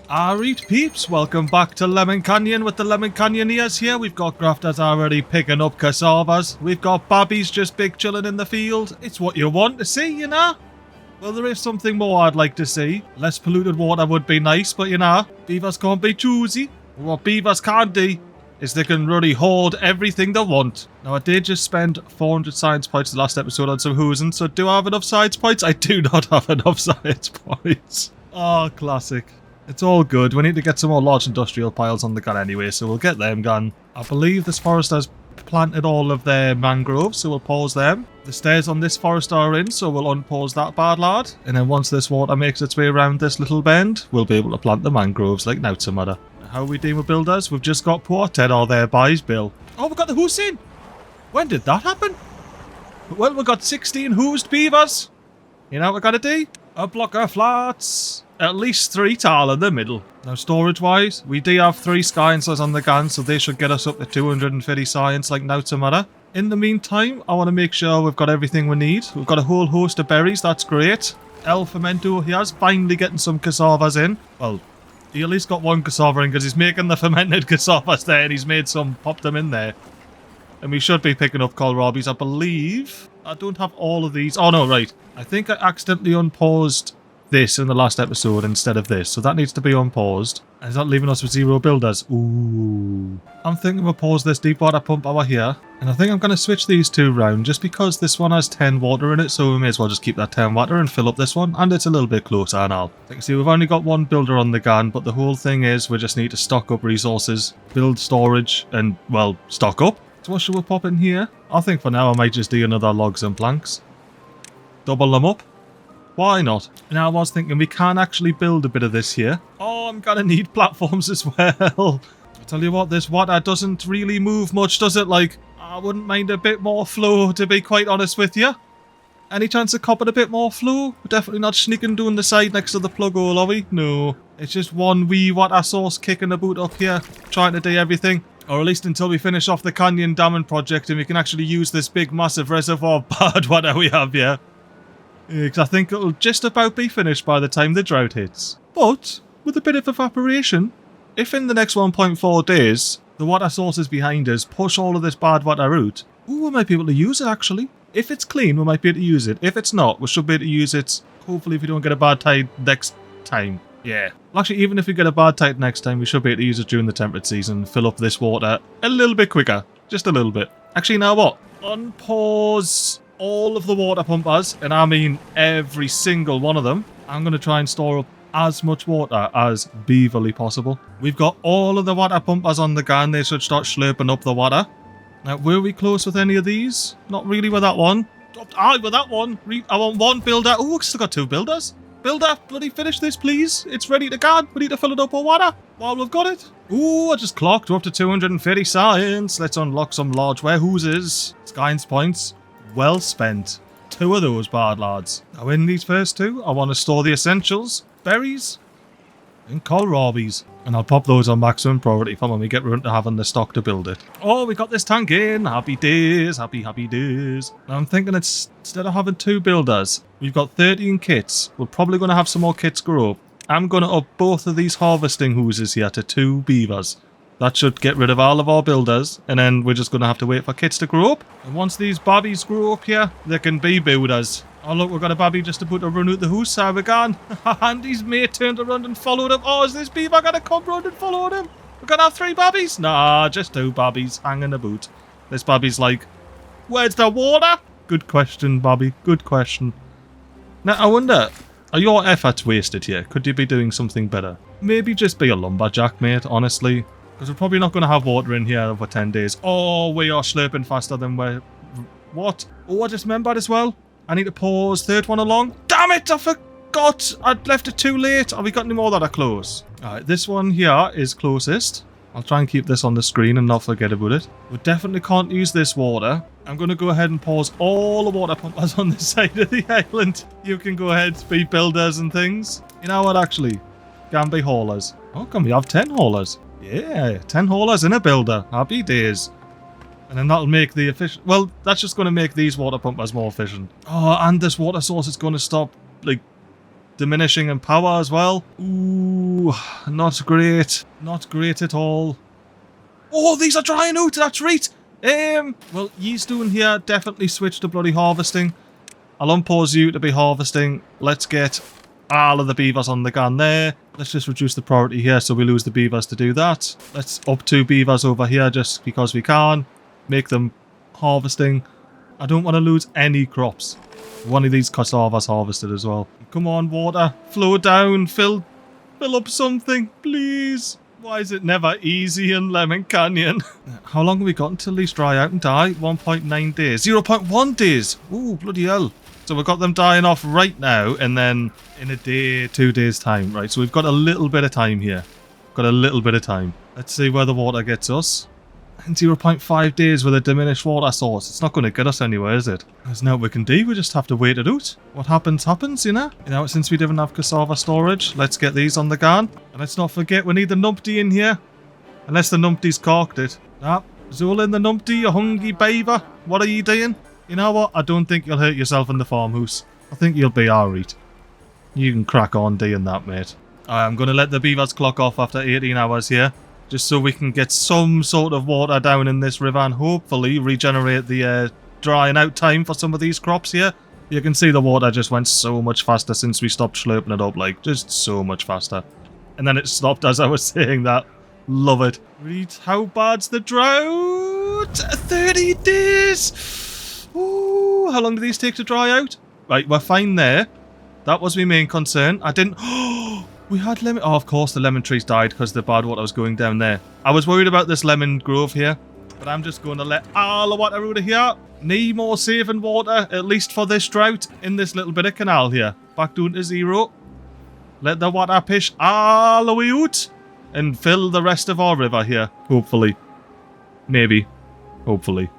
Alright peeps, welcome back to Lemon Canyon with the Lemon Canyoneers here. We've got grafters already picking up cassavas. We've got babbies just big chilling in the field. It's what you want to see, you know? Well, there is something more I'd like to see. Less polluted water would be nice, but you know, beavers can't be choosy. What beavers can't do is they can really hoard everything they want. Now, I did just spend 400 science points the last episode on some hoosing, so do I have enough science points? I do not have enough science points. Oh, classic. It's all good. We need to get some more large industrial piles on the gun anyway, so we'll get them gone. I believe this forest has planted all of their mangroves, so we'll pause them. The stairs on this forest are in, so we'll unpause that bad lad. And then once this water makes its way around this little bend, we'll be able to plant the mangroves like now to matter. How are we doing with builders? We've just got Ported or their buys bill. Oh, we got the hoose in! When did that happen? Well, we got 16 hoosed beavers. You know what we gotta do? A block of flats. At least 3 tile in the middle. Now, storage-wise, we do have 3 sciencers on the gun, so they should get us up to 250 science like now to matter. In the meantime, I want to make sure we've got everything we need. We've got a whole host of berries, that's great. El Fermento, he has finally getting some cassavas in. Well, he at least got one cassava in because he's making the fermented cassavas there and he's made some, popped them in there. And we should be picking up kohlrabies, I believe. I don't have all of these. Oh no, right. I think I accidentally unpaused this in the last episode instead of this, so that needs to be unpaused. Is that leaving us with 0 builders? Ooh. I'm thinking we'll pause this deep water pump over here, and I think I'm going to switch these 2 round just because this one has 10 water in it, so we may as well just keep that 10 water and fill up this one, and it's a little bit closer and all. You can see we've only got 1 builder on the gun, but the whole thing is we just need to stock up resources, build storage, and, well, stock up. So what should we pop in here? I think for now I might just do another logs and planks. Double them up. Why not? Now I was thinking we can actually build a bit of this here. Oh, I'm gonna need platforms as well. I tell you what, this water doesn't really move much, does it? Like, I wouldn't mind a bit more flow, to be quite honest with you. Any chance of copping a bit more flow? We're definitely not sneaking down the side next to the plug hole, are we? No. It's just one wee water source kicking the boot up here, trying to do everything. Or at least until we finish off the Canyon Damming project and we can actually use this big massive reservoir Badwater we have here. Because I think it'll just about be finished by the time the drought hits. But, with a bit of evaporation, if in the next 1.4 days, the water sources behind us push all of this bad water out, ooh, we might be able to use it actually. If it's clean, we might be able to use it. If it's not, we should be able to use it, hopefully if we don't get a bad tide next time. Yeah. Well, actually, even if we get a bad tide next time, we should be able to use it during the temperate season, fill up this water a little bit quicker. Just a little bit. Actually, now what? Unpause all of the water pumpers, and I mean every single one of them. I'm going to try and store up as much water as beaverly possible. We've got all of the water pumpers on the gun. They should start slurping up the water. Now, were we close with any of these? Not really with that one. Aye, with that one. I want 1 builder. Oh, we've still got 2 builders. Builder, bloody finish this, please. It's ready to go. We need to fill it up with water while we've got it. Ooh, I just clocked. We're up to 230 science. Let's unlock some large warehouses. Science points. Well spent. 2 of those bad lads. Now in these first 2, I want to store the essentials, berries, and kohlrabies. And I'll pop those on maximum priority for when we get around to having the stock to build it. Oh, we got this tank in. Happy days, happy days. Now I'm thinking it's, instead of having 2 builders, we've got 13 kits. We're probably going to have some more kits grow up. I'm going to up both of these harvesting hooses here to 2 beavers. That should get rid of all of our builders, and then we're just going to have to wait for kits to grow up. And once these babbies grow up here, they can be builders. Oh look, we've got a babby just about to run out the hoose, so we're gone. And his mate turned around and followed him. Oh, is this beaver going to come round and follow him? We're going to have 3 babbies? Nah, just 2 babbies hanging about. This babby's like, where's the water? Good question, Bobby, good question. Now, I wonder, are your efforts wasted here? Could you be doing something better? Maybe just be a lumberjack, mate, honestly. Because we're probably not going to have water in here for 10 days. Oh, we are slurping faster than we're... What? Oh, I just remembered as well. I need to pause 3rd one along. Damn it, I forgot. I'd left it too late. Have we got any more that are close? Alright, this one here is closest. I'll try and keep this on the screen and not forget about it. We definitely can't use this water. I'm going to go ahead and pause all the water pumpers on this side of the island. You can go ahead, be builders and things. You know what, actually? Can be haulers. Oh, can we have 10 haulers? Yeah, 10 haulers in a builder. Happy days. And then that'll make the efficient... Well, that's just going to make these water pumpers more efficient. Oh, and this water source is going to stop, like, diminishing in power as well. Ooh, Ooh, not great. Not great at all. Oh, these are drying out, that's right. Well, ye's doing here, definitely switch to bloody harvesting. I'll unpause you to be harvesting. Let's get all of the beavers on the gun there. Let's just reduce the priority here so we lose the beavers to do that. Let's up 2 beavers over here just because we can. Make them harvesting. I don't want to lose any crops. One of these cassavas harvested as well. Come on, water. Flow down. Fill up something, please. Why is it never easy in Lemon Canyon? How long have we got until these dry out and die? 1.9 days. 0.1 days. Ooh, bloody hell. So we've got them dying off right now and then in a day, 2 days time. Right, so we've got a little bit of time here. Got a little bit of time. Let's see where the water gets us. And 0.5 days with a diminished water source. It's not going to get us anywhere, is it? There's nothing we can do. We just have to wait it out. What happens, happens, you know? You know, since we didn't have cassava storage, let's get these on the gun. And let's not forget, we need the numpty in here. Unless the numpty's corked it. Nah, Zool in the numpty, you hungry beaver. What are you doing? You know what? I don't think you'll hurt yourself in the farmhouse. I think you'll be alright. You can crack on doing that, mate. I'm going to let the beavers clock off after 18 hours here. Just so we can get some sort of water down in this river and hopefully regenerate the drying out time for some of these crops here. You can see the water just went so much faster since we stopped slurping it up, like, just so much faster. And then it stopped as I was saying that. Love it. Read how bad's the drought? 30 days! Ooh, how long do these take to dry out? Right, we're fine there. That was my main concern. I didn't... We had lemon... Oh, of course, the lemon trees died because the Badwater was going down there. I was worried about this lemon grove here, but I'm just going to let all the water out of here. Need more saving water, at least for this drought, in this little bit of canal here. Back down to 0. Let the water push all the way out and fill the rest of our river here, hopefully. Maybe. Hopefully.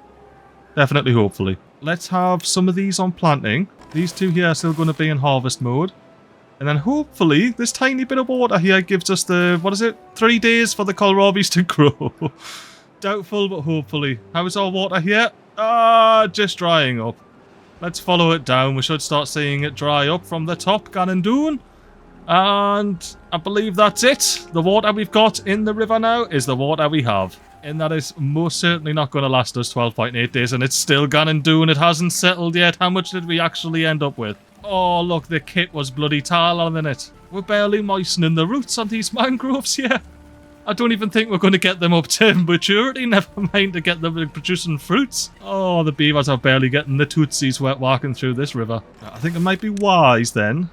Definitely hopefully. Let's have some of these on planting. These 2 here are still going to be in harvest mode. And then hopefully this tiny bit of water here gives us the, what is it, 3 days for the kohlrabis to grow. Doubtful, but hopefully. How is our water here? Just drying up. Let's follow it down. We should start seeing it dry up from the top, Ganondun. And I believe that's it. The water we've got in the river now is the water we have. And that is most certainly not going to last us 12.8 days. And it's still Ganondun. It hasn't settled yet. How much did we actually end up with? Oh, look, the kit was bloody taller than it. We're barely moistening the roots on these mangroves here. I don't even think we're going to get them up to maturity, never mind to get them producing fruits. Oh, the beavers are barely getting the tootsies wet walking through this river. I think it might be wise, then,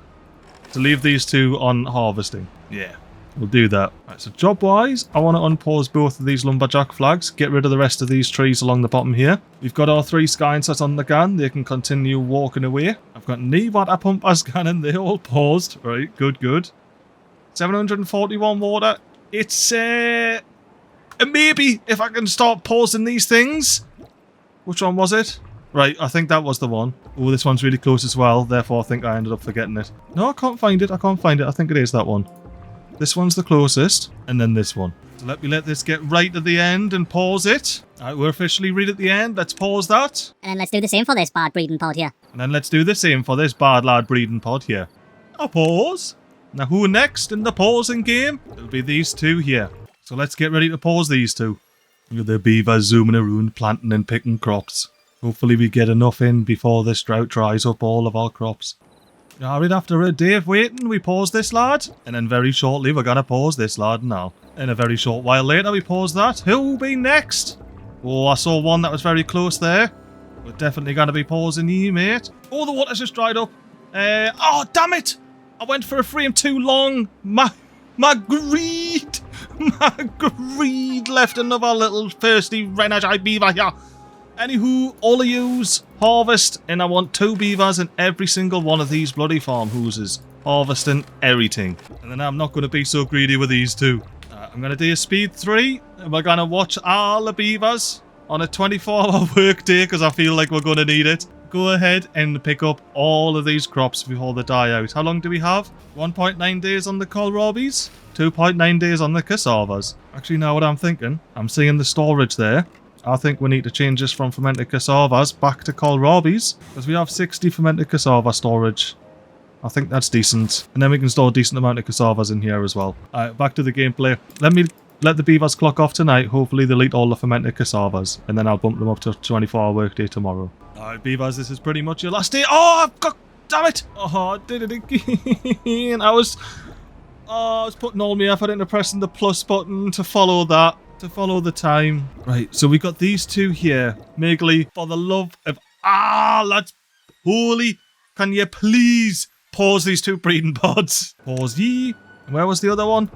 to leave these 2 on harvesting. Yeah, we'll do that. Right, so job-wise, I want to unpause both of these lumberjack flags, get rid of the rest of these trees along the bottom here. We've got our 3 skynsets on the gun. They can continue walking away. I've got knee water pumpers cannon. They all paused. Right, good, good. 741 water. It's a maybe if I can start pausing these things. Which one was it? Right, I think that was the one. Oh, this one's really close as well. Therefore, I think I ended up forgetting it. No, I can't find it. I can't find it. I think it is that one. This one's the closest. And then this one. So let me let this get right to the end and pause it. Alright, we're officially right at the end. Let's pause that. And then let's do the same for this bad breeding pod here. And then let's do the same for this bad lad breeding pod here. A pause. Now who next in the pausing game? It'll be these 2 here. So let's get ready to pause these 2. Look at the beavers zooming around, planting and picking crops. Hopefully we get enough in before this drought dries up all of our crops. Alright, after a day of waiting, we pause this lad. And then very shortly we're going to pause this lad now. And a very short while later we pause that. Who'll be next? Oh, I saw one that was very close there. We're definitely going to be pausing you, mate. Oh, the water's just dried up. Oh, damn it! I went for a frame too long. My greed. My greed left another little thirsty Renagi beaver here. Anywho, all of yous harvest, and I want 2 beavers in every single one of these bloody farmhouses. Harvesting everything. And then I'm not going to be so greedy with these 2. I'm going to do a speed 3, and we're going to watch all the beavers on a 24-hour work day, because I feel like we're going to need it. Go ahead and pick up all of these crops before they die out. How long do we have? 1.9 days on the kohlrabis, 2.9 days on the cassavas. Actually, now what I'm thinking, I'm seeing the storage there. I think we need to change this from fermented cassavas back to kohlrabis, because we have 60 fermented cassava storage. I think that's decent. And then we can store a decent amount of cassavas in here as well. Alright, back to the gameplay. Let the beavers clock off tonight. Hopefully they'll eat all the fermented cassavas. And then I'll bump them up to a 24-hour workday tomorrow. Alright, beavers, this is pretty much your last day. Oh, I've got... Damn it! Oh, I did it again. I was putting all my effort into pressing the plus button to follow that. To follow the time. Right, so we got these two here. MiGly, for the love of... lads. Holy... Can you please pause these two breeding pods? Pause ye. Where was the other one?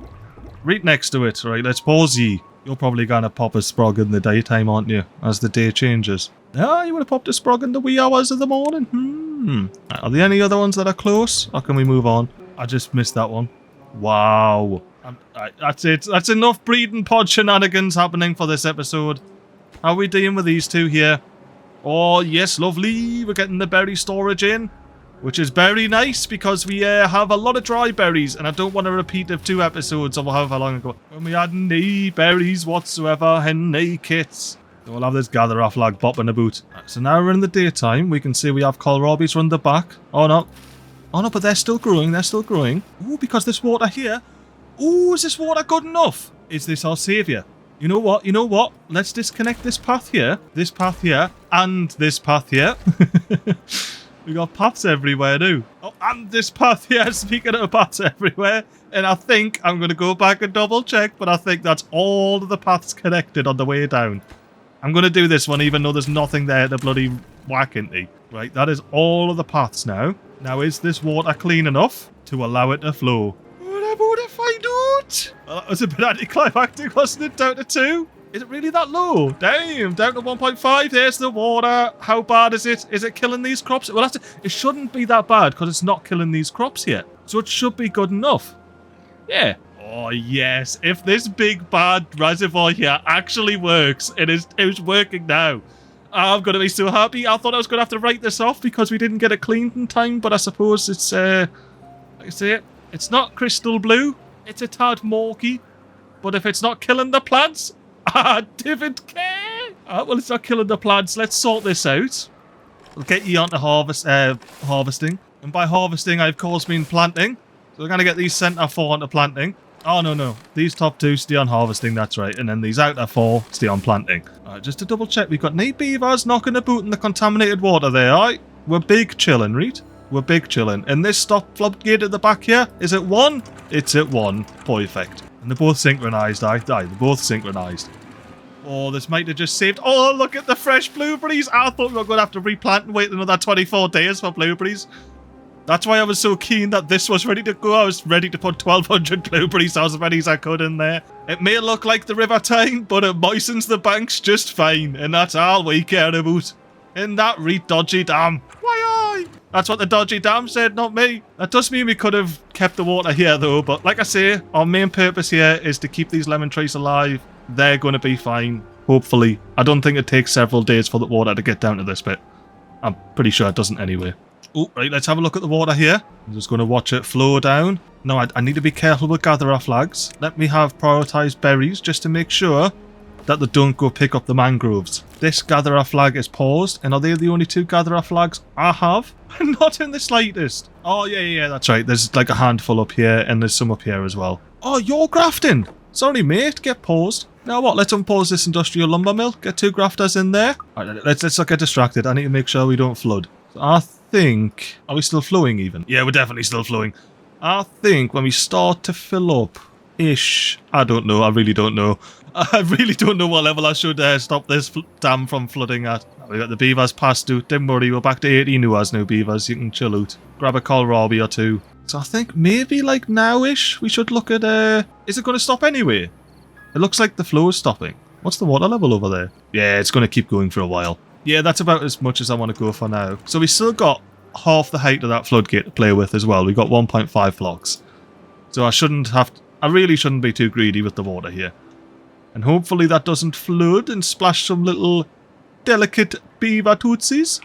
Right next to it. Right, let's pause ye. You're probably gonna pop a sprog in the daytime, aren't you? As the day changes. Ah, you would have popped a sprog in the wee hours of the morning. Are there any other ones that are close? Or can we move on? I just missed that one. Wow. That's it. That's enough breeding pod shenanigans happening for this episode. How are we dealing with these two here? Oh, yes, lovely. We're getting the berry storage in. Which is very nice because we have a lot of dry berries and I don't want to repeat of 2 episodes of however long ago when we had no berries whatsoever and no kits. So we'll have this gatherer flag bopping about. Right, so now we're in the daytime. We can see we have kohlrabies run the back. Oh no, but they're still growing. They're still growing. Ooh, because this water here. Ooh, is this water good enough? Is this our saviour? You know what? You know what? Let's disconnect this path here, and this path here. We got paths everywhere now. Oh, and this path here, speaking of paths everywhere. And I think, I'm going to go back and double check, but I think that's all of the paths connected on the way down. I'm going to do this one even though there's nothing there to bloody whack into. Right, that is all of the paths now. Now, is this water clean enough to allow it to flow? What about if I don't? Well, that was a bit anticlimactic, wasn't it? Down to 2? Is it really that low? Damn, down to 1.5. There's the water. How bad is it? Is it killing these crops? Well, it shouldn't be that bad because it's not killing these crops yet. So it should be good enough. Yeah. Oh, yes. If this big bad reservoir here actually works, it is working now. I'm going to be so happy. I thought I was going to have to write this off because we didn't get it cleaned in time, but I suppose it's, like I say, it's not crystal blue. It's a tad murky. But if it's not killing the plants... I didn't care. Well, it's not killing the plants. Let's sort this out. We'll get you onto harvesting. And by harvesting, I of course mean planting. So we're going to get these centre 4 onto planting. Oh, no. These top 2 stay on harvesting, that's right. And then these outer 4 stay on planting. Alright, just to double check, we've got no beavers knocking about in the contaminated water there, alright? We're big chilling, right? We're big chilling. And this stop floodgate at the back here, is it 1? It's at 1. Perfect. And they're both synchronised, aye? They're both synchronised. Oh, this might have just saved... Oh, look at the fresh blueberries. I thought we were going to have to replant and wait another 24 days for blueberries. That's why I was so keen that this was ready to go. I was ready to put 1,200 blueberries as many as I could in there. It may look like the river time, but it moistens the banks just fine. And that's all we care about. In that dodgy dam. Why, aye? That's what the dodgy dam said, not me. That does mean we could have kept the water here, though. But like I say, our main purpose here is to keep these lemon trees alive. They're going to be fine, hopefully. I don't think it takes several days for the water to get down to this bit. I'm pretty sure it doesn't anyway. Oh, right, let's have a look at the water here. I'm just going to watch it flow down. No, I need to be careful with gatherer flags. Let me have prioritised berries just to make sure that they don't go pick up the mangroves. This gatherer flag is paused, and are they the only 2 gatherer flags I have? Not in the slightest. Oh, yeah, that's right. There's like a handful up here, and there's some up here as well. Oh, you're grafting. Sorry, mate. Get paused. Now what? Let's unpause this industrial lumber mill. Get 2 grafters in there. Alright, let's not get distracted. I need to make sure we don't flood. So I think... Are we still flowing even? Yeah, we're definitely still flowing. I think when we start to fill up-ish... I don't know. I really don't know. I really don't know what level I should stop this dam from flooding at. We got the beavers past due. Don't worry, we're back to 18 hours now, beavers. You can chill out. Grab a kohlrabi or 2. So I think maybe like now-ish we should look at... Is it going to stop anyway? It looks like the flow is stopping. What's the water level over there? Yeah, it's going to keep going for a while. Yeah, that's about as much as I want to go for now. So we still got half the height of that floodgate to play with as well. We got 1.5 flocks. So I really shouldn't be too greedy with the water here. And hopefully that doesn't flood and splash some little delicate beaver tootsies.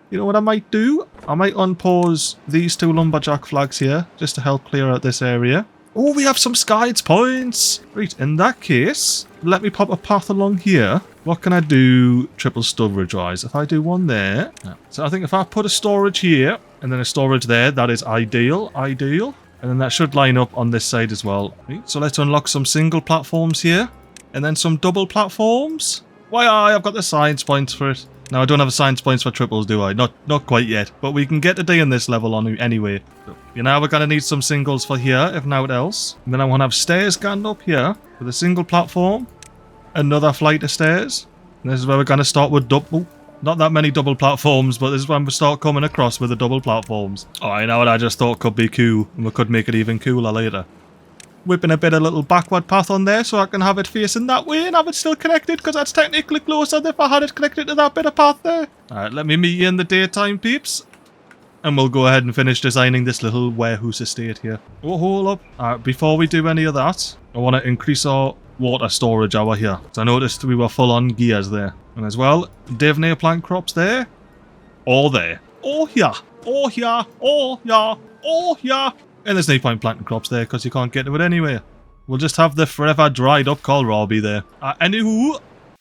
You know what I might do? I might unpause these 2 lumberjack flags here just to help clear out this area. Oh, we have some skies points. Right, in that case, let me pop a path along here. What can I do triple storage wise? If I do one there. Yeah. So I think if I put a storage here And then a storage there. That is ideal. Ideal. And then that should line up on this side as well. Right, so let's unlock some single platforms here. And then some double platforms. Why, I've got the science points for it. Now, I don't have science points for triples, do I? Not quite yet. But we can get a D in this level on anyway. So, you know, we're going to need some singles for here, if not else. And then I want to have stairs going up here with a single platform. Another flight of stairs. And this is where we're going to start with double. Not that many double platforms, but this is when we start coming across with the double platforms. Oh, you know what I just thought could be cool. And we could make it even cooler later. Whipping a bit of little backward path on there so I can have it facing that way and have it still connected, because that's technically closer than if I had it connected to that bit of path there. Alright, let me meet you in the daytime, peeps. And we'll go ahead and finish designing this little warehouse estate here. Oh, hold up. Alright, before we do any of that, I want to increase our water storage over here. So I noticed we were full on gears there. And as well, Devonshire plant crops there. All there. Oh, yeah. Oh, yeah. Oh, yeah. Oh, yeah. And there's no point planting crops there because you can't get to it anyway. We'll just have the forever dried up kohlrabi there. Anywho,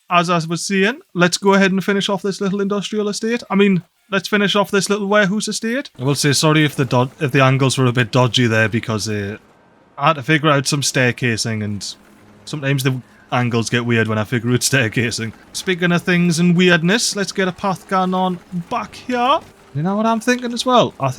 as I was saying, let's go ahead and finish off this little industrial estate. I mean, let's finish off this little warehouse estate. I will say sorry if the angles were a bit dodgy there, because I had to figure out some staircasing, and sometimes the angles get weird when I figure out staircasing. Speaking of things and weirdness, let's get a path going on back here. You know what I'm thinking as well? I'm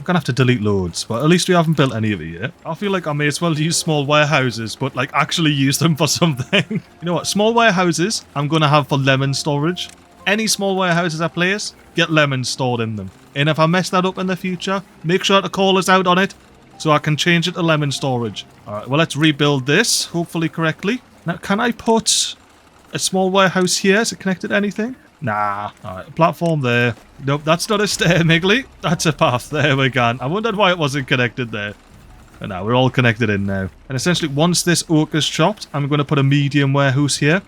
gonna have to delete loads, but at least we haven't built any of it yet. I feel like I may as well use small warehouses, but like actually use them for something. You know what? Small warehouses I'm gonna have for lemon storage. Any small warehouses I place, get lemons stored in them. And if I mess that up in the future, make sure to call us out on it so I can change it to lemon storage. Alright, well, let's rebuild this, hopefully correctly. Now, can I put a small warehouse here? Is it connected to anything? Nah. Alright, platform there. Nope, that's not a stair, MiGly. That's a path. There we go. I wondered why it wasn't connected there. But now we're all connected in now. And essentially, once this oak is chopped, I'm going to put a medium warehouse here.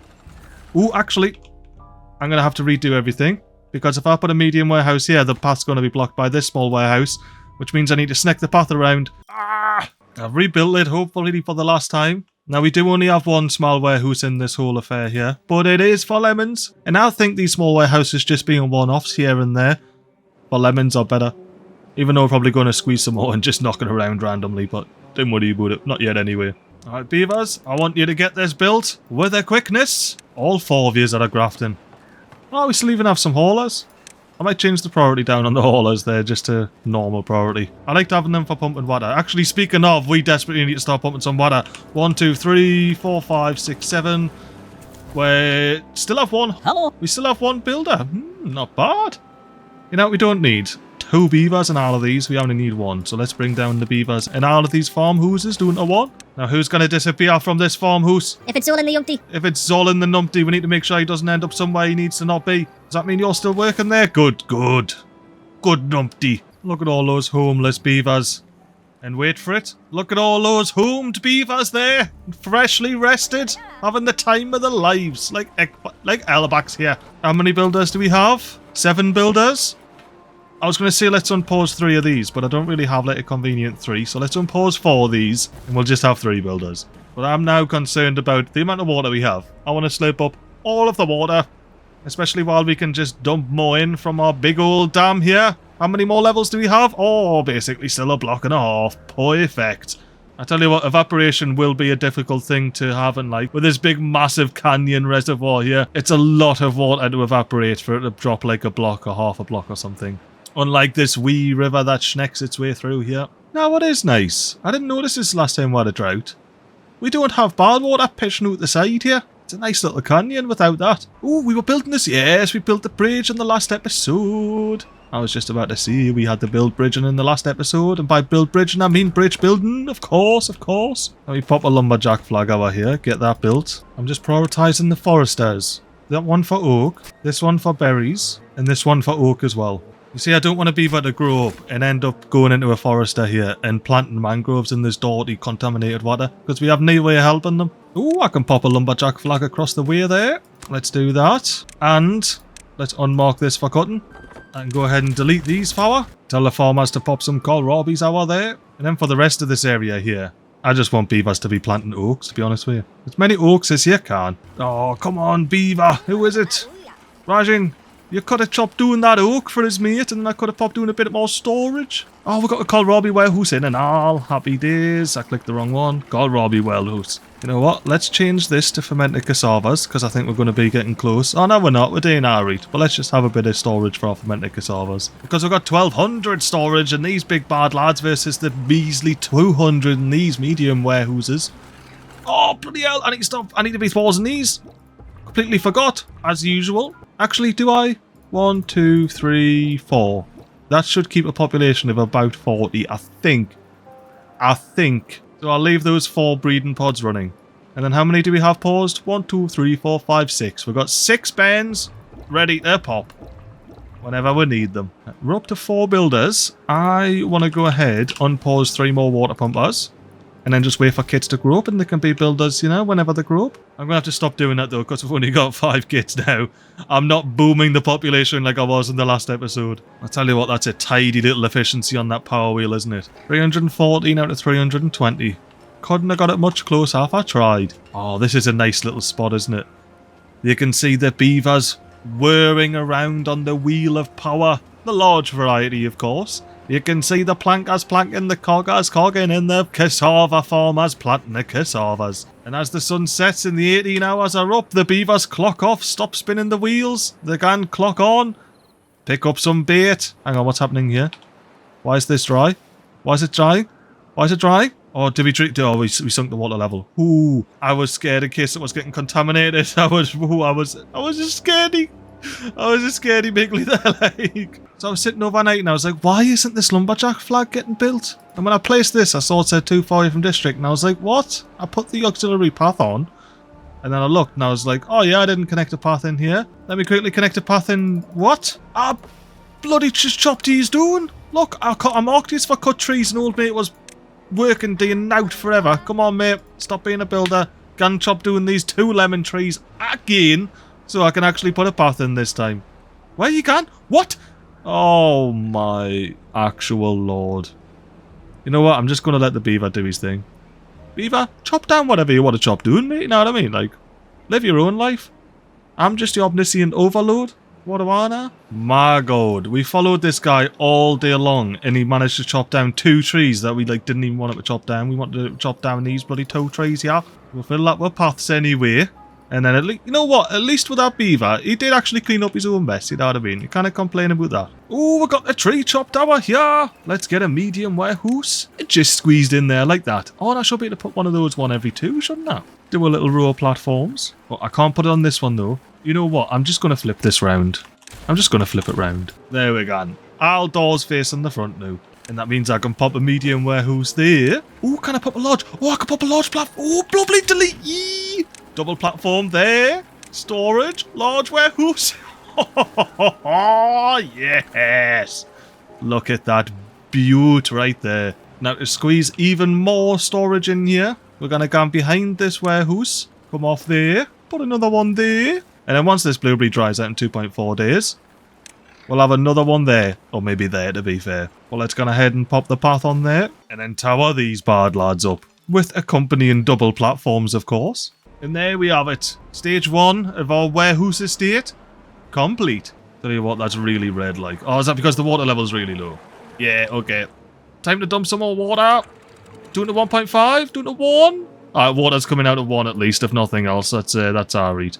Ooh, actually, I'm going to have to redo everything. Because if I put a medium warehouse here, the path's going to be blocked by this small warehouse. Which means I need to snake the path around. Ah! I've rebuilt it, hopefully for the last time. Now, we do only have one small warehouse in this whole affair here, but it is for lemons. And I think these small warehouses just being one-offs here and there for lemons are better. Even though we're probably going to squeeze some more and just knock it around randomly, but don't worry about it. Not yet anyway. Alright, beavers, I want you to get this built with a quickness. All 4 of you that are grafting. Oh, we still even have some haulers. I might change the priority down on the haulers there just to normal priority. I liked having them for pumping water. Actually, speaking of, we desperately need to start pumping some water. 1, 2, 3, 4, 5, 6, 7. We still have one. Hello. We still have one builder. Not bad. You know what we don't need? 2 beavers in all of these. We only need 1. So let's bring down the beavers in all of these farmhouses down to 1. Now, who's going to disappear from this farmhouse? If it's all in the yumpty. If it's all in the numpty, we need to make sure he doesn't end up somewhere he needs to not be. Does that mean you're still working there? Good, good. Good numpty. Look at all those homeless beavers. And wait for it. Look at all those homed beavers there. Freshly rested. Having the time of their lives. Like Elbacks here. How many builders do we have? 7 builders? I was going to say let's unpause 3 of these, but I don't really have like a convenient 3. So let's unpause 4 of these and we'll just have 3 builders. But I'm now concerned about the amount of water we have. I want to slope up all of the water. Especially while we can just dump more in from our big old dam here. How many more levels do we have? Oh, basically still a block and a half. Perfect. I tell you what, evaporation will be a difficult thing to have in like with this big massive canyon reservoir here. It's a lot of water to evaporate for it to drop like a block or half a block or something. Unlike this wee river that schnecks its way through here. Now, what is nice? I didn't notice this last time we had a drought. We don't have Badwater pitching out the side here. It's a nice little canyon without that. Oh, we were building this. Yes, we built the bridge in the last episode. I was just about to say we had to build bridging in the last episode. And by build bridging, I mean bridge building. Of course, of course. Let me pop a lumberjack flag over here. Get that built. I'm just prioritising the foresters. That one for oak. This one for berries. And this one for oak as well. You see, I don't want a beaver to grow up and end up going into a forester here and planting mangroves in this dirty, contaminated water because we have no way of helping them. Oh, I can pop a lumberjack flag across the way there. Let's do that. And let's unmark this for cutting. And go ahead and delete these for. Tell the farmers to pop some kohlrabis over there. And then for the rest of this area here, I just want beavers to be planting oaks, to be honest with you. As many oaks as you can. Oh, come on, beaver. Who is it? Rajin. You could have chopped down that oak for his mate, and I could have popped down a bit more storage. Oh, we got to call Robbie Warehouse in and all. Happy days. I clicked the wrong one. Call Robbie Warehouse. You know what? Let's change this to fermented cassavas, because I think we're going to be getting close. Oh, no, we're not. We're doing alright. But let's just have a bit of storage for our fermented cassavas. Because we've got 1,200 storage in these big bad lads versus the measly 200 in these medium warehouses. Oh, bloody hell. I need to stop. I need to be pausing these. Completely forgot, as usual. Actually, do I? 1, 2, 3, 4. That should keep a population of about 40, I think. So I'll leave those 4 breeding pods running. And then how many do we have paused? 1, 2, 3, 4, 5, 6. We've got 6 bens ready to pop whenever we need them. We're up to 4 builders. I want to go ahead, unpause 3 more water pumpers. And then just wait for kids to grow up and they can be builders, you know, whenever they grow up. I'm going to have to stop doing that though, because we've only got 5 kids now. I'm not booming the population like I was in the last episode. I'll tell you what, that's a tidy little efficiency on that power wheel, isn't it? 314 out of 320. Couldn't have got it much closer if I tried. Oh, this is a nice little spot, isn't it? You can see the beavers whirring around on the wheel of power. The large variety, of course. You can see the plankers planking, the coggers cogging, and the cassava farmers planting the cassavas. And as the sun sets and the 18 hours are up, the beavers clock off, stop spinning the wheels. They can clock on, pick up some bait. Hang on, what's happening here? Why is this dry? Why is it dry? Why is it dry? Oh, did we drink? Oh, we sunk the water level. Ooh, I was scared in case it was getting contaminated. I was just scaredy. I was just scaredy MiGly there, like. So I was sitting overnight and I was like, why isn't this lumberjack flag getting built? And when I placed this, I saw it said 240 from district, and I was like, what? I put the auxiliary path on, and then I looked and I was like, oh yeah, I didn't connect a path in here. Let me quickly connect a path in. What? I bloody just chopped these down. Look, I marked these for cut trees, and old mate was working day and out forever. Come on, mate, stop being a builder. Gan chop doing these 2 lemon trees again, so I can actually put a path in this time. Where you can? What? Oh my actual lord. You know what? I'm just going to let the beaver do his thing. Beaver, chop down whatever you want to chop down, mate. You know what I mean? Like, live your own life. I'm just the omniscient overload. What do I know? My god. We followed this guy all day long and he managed to chop down 2 trees that we like didn't even want him to chop down. We wanted to chop down these bloody 2 trees here. We'll fill that with paths anyway. And then at least, you know what? At least with that beaver, he did actually clean up his own mess. You know what I mean? You can't complain about that. Oh, we got the tree chopped over here. Let's get a medium warehouse. It just squeezed in there like that. Oh, and I should be able to put one of those 1 every 2, shouldn't I? Do a little row of platforms. Well, I can't put it on this one though. You know what? I'm just going to flip this round. I'm just going to flip it round. There we go. All doors facing the front now. And that means I can pop a medium warehouse there. Oh, can I pop a large? Oh, I can pop a large platform. Oh, lovely, delete. Yee. Double platform there. Storage. Large warehouse. Oh, yes. Look at that beaut right there. Now to squeeze even more storage in here, we're going to go behind this warehouse. Come off there. Put another one there. And then once this blueberry dries out in 2.4 days, we'll have another one there. Or maybe there, to be fair. Well, let's go ahead and pop the path on there. And then tower these bad lads up. With accompanying double platforms, of course. And there we have it. Stage 1 of our warehouse estate. Complete. Tell you what, that's really red like. Oh, is that because the water level's really low? Yeah, okay. Time to dump some more water. Doing to 1.5? Doing to 1? Alright, water's coming out of 1 at least, if nothing else. That's our read.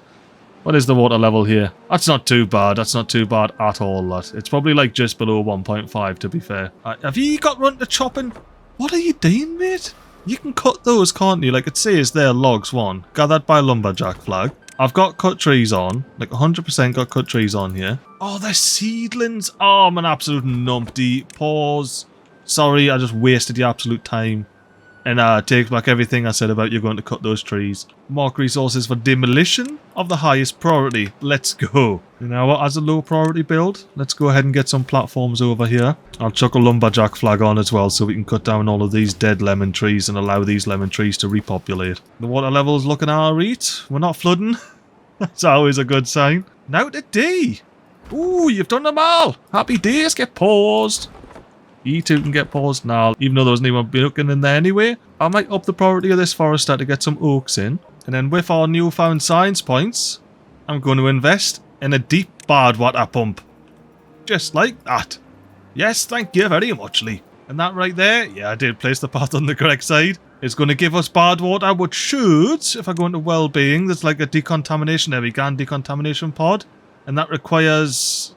What is the water level here? That's not too bad. That's not too bad at all, that. It's probably like just below 1.5 to be fair. Have you got run to chopping? What are you doing, mate? You can cut those, can't you? Like it says there, logs 1. Gathered by lumberjack flag. I've got cut trees on. Like 100% got cut trees on here. Oh, they're seedlings. Oh, I'm an absolute numpty. Pause. Sorry, I just wasted your absolute time. And take back everything I said about you going to cut those trees. Mark resources for demolition of the highest priority. Let's go. You know what? As a low priority build, let's go ahead and get some platforms over here. I'll chuck a lumberjack flag on as well so we can cut down all of these dead lemon trees and allow these lemon trees to repopulate. The water level's looking alright. We're not flooding. That's always a good sign. Now to D. Ooh, you've done them all. Happy days. Get paused. E2 can get paused now, even though there wasn't anyone looking in there anyway. I might up the priority of this forester to get some oaks in. And then with our newfound science points, I'm going to invest in a deep Badwater pump. Just like that. Yes, thank you very much, Lee. And that right there, yeah, I did place the path on the correct side. It's going to give us bad water, which should, if I go into well-being, there's like a decontamination, there we go, decontamination pod. And that requires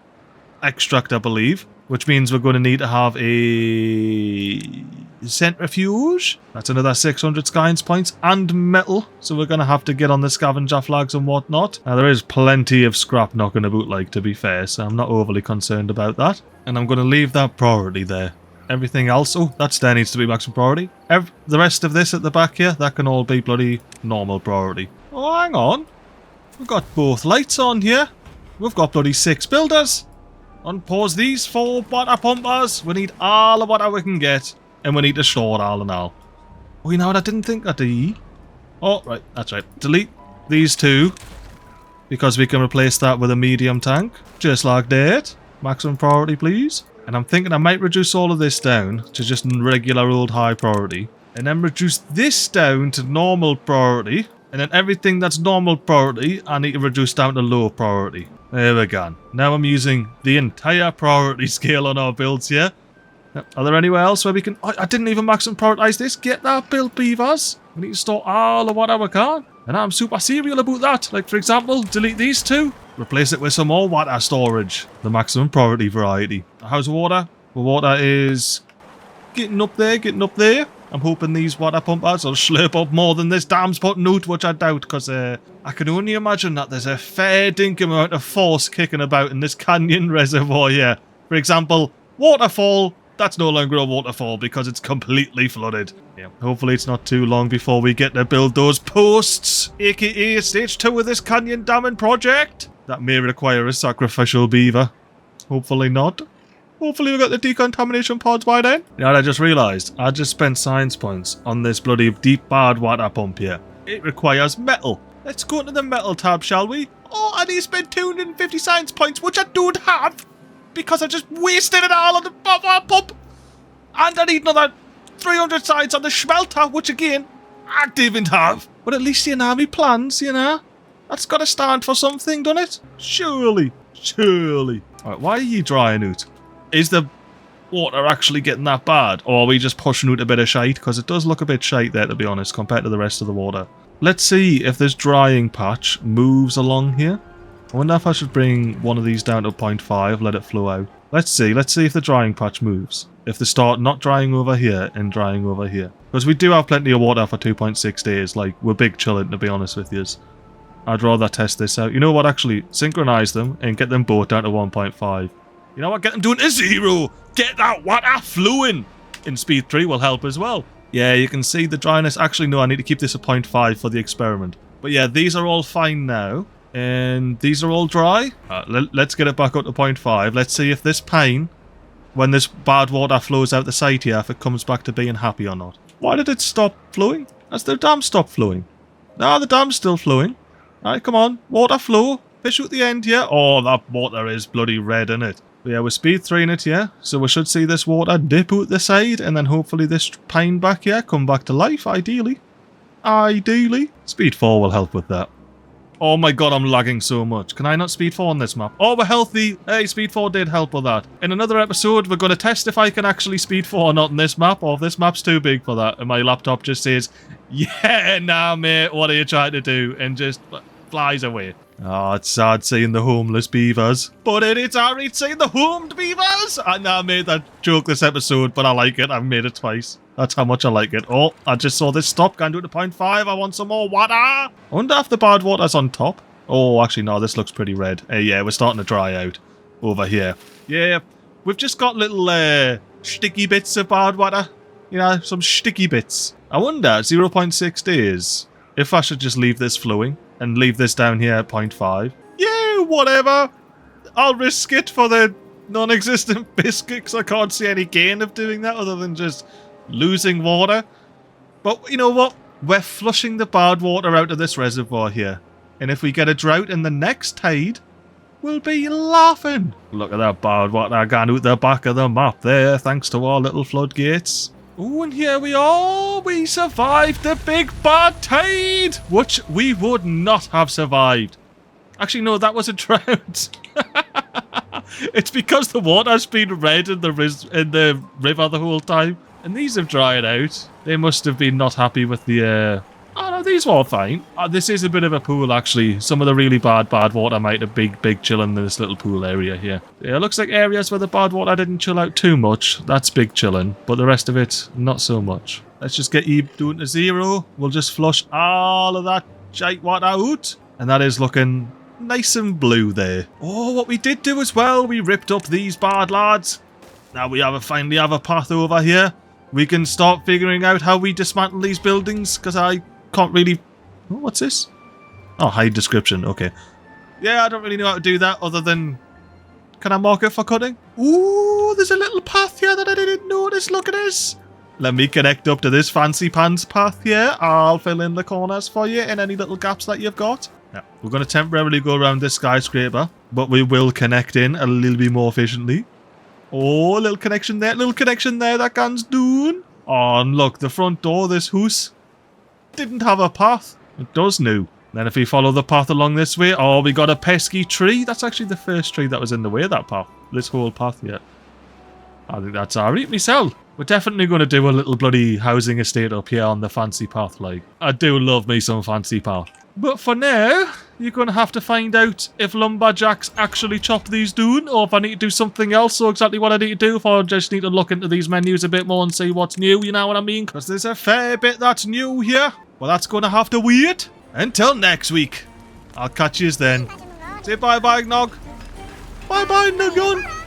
extract, I believe. Which means we're going to need to have a centrifuge. That's another 600 science points and metal. So we're going to have to get on the scavenger flags and whatnot. Now there is plenty of scrap knocking about, like, to be fair. So I'm not overly concerned about that. And I'm going to leave that priority there. Everything else, oh, that stair needs to be maximum priority. The rest of this at the back here, that can all be bloody normal priority. Oh, hang on. We've got both lights on here. We've got bloody 6 builders. Unpause these 4 water pumpers. We need all the water we can get. And we need to store it all and all. Oh, you know what? I didn't think I'd do. Oh, right. That's right. Delete these 2. Because we can replace that with a medium tank. Just like that. Maximum priority, please. And I'm thinking I might reduce all of this down to just regular old high priority. And then reduce this down to normal priority. And then everything that's normal priority, I need to reduce down to low priority. There we go. Now I'm using the entire priority scale on our builds here. Are there anywhere else where we can... I didn't even maximum prioritize this. Get that build, beavers. We need to store all the water we can. And I'm super serial about that. Like, for example, delete these 2. Replace it with some more water storage. The maximum priority variety. How's water? Well, water is getting up there, getting up there. I'm hoping these water pumpers will slurp up more than this dam's putting out, which I doubt, because I can only imagine that there's a fair dinkum amount of force kicking about in this canyon reservoir here. For example, waterfall, that's no longer a waterfall because it's completely flooded. Yeah, hopefully it's not too long before we get to build those posts, aka stage 2 of this canyon damming project. That may require a sacrificial beaver. Hopefully not. Hopefully we've got the decontamination pods by then. You know what I just realised? I just spent science points on this bloody deep bad water pump here. It requires metal. Let's go into the metal tab, shall we? Oh, I need to spend 250 science points, which I don't have. Because I just wasted it all on the pump. And I need another 300 science on the smelter, which again, I didn't have. But at least you know me plans, you know? That's got to stand for something, doesn't it? Surely. Surely. Alright, why are you drying out? Is the water actually getting that bad? Or are we just pushing out a bit of shite? Because it does look a bit shite there, to be honest, compared to the rest of the water. Let's see if this drying patch moves along here. I wonder if I should bring one of these down to 0.5, let it flow out. Let's see if the drying patch moves. If they start not drying over here and drying over here. Because we do have plenty of water for 2.6 days, like, we're big chilling, to be honest with you. I'd rather test this out. You know what, actually, synchronize them and get them both down to 1.5. You know what, get them doing to 0! Get that water flowing! In speed 3 will help as well. Yeah, you can see the dryness. Actually, no, I need to keep this at 0.5 for the experiment. But yeah, these are all fine now. And these are all dry. Let's get it back up to 0.5. Let's see if this pine, when this bad water flows out the side here, if it comes back to being happy or not. Why did it stop flowing? Has the dam stopped flowing? No, the dam's still flowing. Alright, come on. Water flow. Fish at the end here. Oh, that water is bloody red, isn't it? But yeah, we're speed 3 in it here. So we should see this water dip out the side. And then hopefully this pine back here come back to life, ideally. Ideally. Speed 4 will help with that. Oh my god, I'm lagging so much. Can I not speed 4 on this map? Oh, we're healthy. Hey, speed 4 did help with that. In another episode, we're going to test if I can actually speed 4 or not on this map, or if this map's too big for that. And my laptop just says, yeah, nah, mate, what are you trying to do? And just flies away. Oh, it's sad seeing the homeless beavers. But it's alright seeing the homed beavers. I made that joke this episode, but I like it. I've made it twice. That's how much I like it. Oh, I just saw this stop. Can't do it to 0.5. I want some more water. I wonder if the bad water's on top. Oh, actually, no, this looks pretty red. Yeah, we're starting to dry out over here. Yeah, we've just got little sticky bits of bad water. You know, some sticky bits. I wonder, 0.6 days, if I should just leave this flowing and leave this down here at 0.5. Yeah, whatever. I'll risk it for the non-existent biscuit because I can't see any gain of doing that other than just losing water. But you know what? We're flushing the bad water out of this reservoir here. And if we get a drought in the next tide, we'll be laughing. Look at that bad water going out the back of the map there, thanks to our little floodgates. Oh, and here we are. We survived the big bad tide, which we would not have survived. Actually, no, that was a drought. It's because the water's been red in the river the whole time. And these have dried out. They must have been not happy with the... Oh, no, these were all fine. This is a bit of a pool, actually. Some of the really bad water might have big chilling in this little pool area here. Yeah, it looks like areas where the bad water didn't chill out too much. That's big chilling. But the rest of it, not so much. Let's just get Eve down to 0. We'll just flush all of that shite water out. And that is looking nice and blue there. Oh, what we did do as well, we ripped up these bad lads. Now we finally have a path over here. We can start figuring out how we dismantle these buildings, because I can't really... Oh, what's this? Oh, hide description. Okay. Yeah, I don't really know how to do that other than... Can I mark it for cutting? Ooh, there's a little path here that I didn't notice. Look at this. Let me connect up to this fancy pants path here. I'll fill in the corners for you and any little gaps that you've got. Yeah, we're going to temporarily go around this skyscraper, but we will connect in a little bit more efficiently. Oh, a little connection there, that guns doing. Oh, and look, the front door, this house, didn't have a path. It does now. Then if we follow the path along this way, oh, we got a pesky tree. That's actually the first tree that was in the way of that path. This whole path here. I think that's alright, myself. We're definitely going to do a little bloody housing estate up here on the fancy path, like. I do love me some fancy path. But for now, you're going to have to find out if lumberjacks actually chop these down, or if I need to do something else, or exactly what I need to do, if I just need to look into these menus a bit more and see what's new, you know what I mean? Because there's a fair bit that's new here. Well, that's going to have to wait until next week. I'll catch yous then. Say bye-bye, Nog. Bye-bye, Nogon.